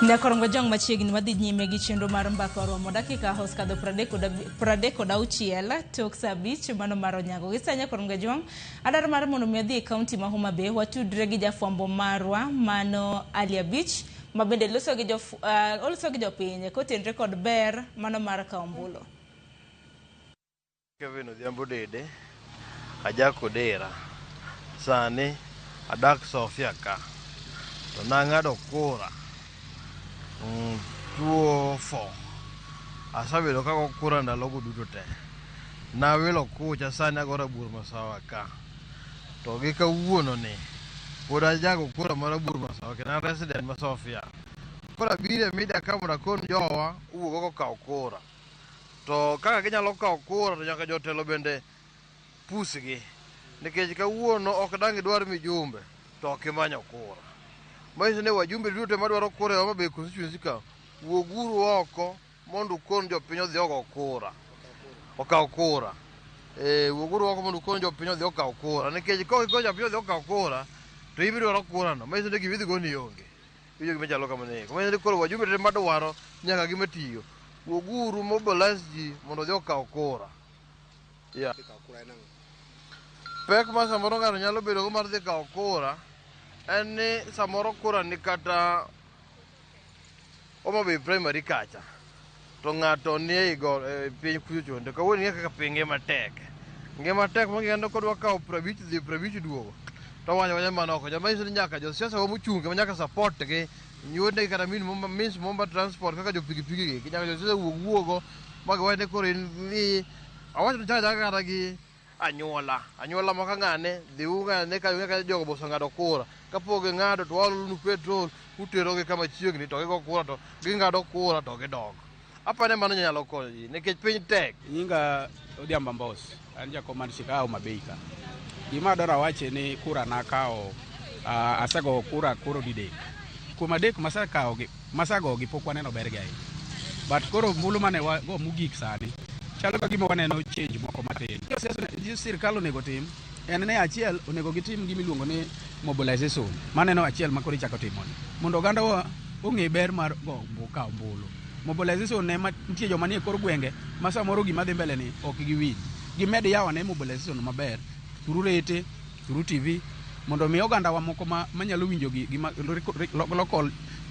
Nyakorongo jang machiegni wadhi nyime gi chenro mar mbaka romo dakika hoskadho 36 tok saa 5 mano mar onyango gisa Nyakorongo jang adar mar mondo mi odhi kaunti ma Homa Bay watudre gi jafwambo marwa mano Alia Beach mabende loso gi jopiny kotenre kod ber mano mar kaombulo. Kevin Odhiambo Dede ajako dera sani adak Sofia ka to nang'ado kura tuo fo asabedo kako kura ndalogo duto te nawilo kucha sani agora bur masawa ka to gi kawuono ni pod ajago kura mar bur masawa ke na resident ma Sofia kura bire media kamera kon jowa uwugo kawo kura to kaka ginyalo kawo kura to nyaka jotelo bende pusgi nikech kawuono ok dang dwar mijumbe to ok imanyo kura maisi ne wajumbe duto madwaro kura Homa Bay constituency ka wuoguru oko mondo kon jopiny odhi ogo kura okaw kura wuoguru oko mondo kon jopiny odhi okaw kura nikech kok iko jopiny odhi okaw kura to ibiro dwaro kura no maisi ne gimidhi goni onge ijo gimachalo kamane maisi ne koro wajumbe duto madwaro nyaka gimatiyo wuoguru mobilize ji mondo odhi okaw kura pek ma samoro ng'ato nyalo bedo go mar dhi kawo kura en ni samoro kura ni kata Homa Bay primary kacha to ng'ato ni e piny kucho chonde kawuono ng'e kaka piny ngima tek mang'endo kodwa kawo 50 dhi 50 duogo to wanya mana oko joma iso ni nyaka josiasa wa mochunge ma nyaka support gi nyuone kata means momba transport kaka jopigipigi gi nyaka josiasa wuogo magiwachne koro ni awacho chaja kata gi anyuola maka ng'ane dhi ung'ane ka jogo boso ng'ado kura kapok ging'ado to waolonu petrol uterogi kama chiegni to gigo kura to ging'ado kura to gidog apane mano nyalo konyo ji nikech piny tek. Nyinga Odhiambo Mbos an jakom man Shika Homa Bay ka gima adwaro wache ni kura nakawo asego kura koro didek kuom adek masagogi pok waneno bergi ahinya but koro mbulu mane go mugik sani chalo ka gima waneno change moko matin. Sirkal onego tim en ne achiel onego gitim gimiluongo ni mobilization maneno achiel ma koro ichako timoni mondo oganda wa ong'e ber mar go mbuka ombulu. Mobilization ne nitie joma nie kor gwenge ma samoro gima dhi mbele ni ok giwinj gimed yawane mobilization maber through rete through TV mondo mi oganda wa moko manyalo winjo gima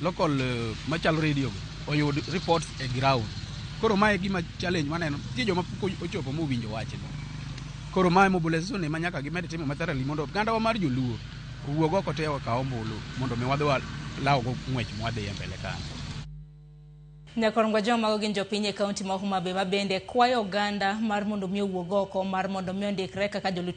local machalo radio oyud reports e ground. Koro mae gima challenge maneno nitie joma pok ochopo mowinjo wachno. Koro mae mobilization ma nyaka gimed timo matharali mondo oganda wa mar joluo owuog oko te okaw ombulu mondo mi wadhi lawgo ng'wech mwadhi mbele kanyo. Nyakorongo joma gin jopiny e kaunti ma Homa Bay mabende kwayo oganda mar mondo mi owuog oko mar mondo mi ondikre kaka joluto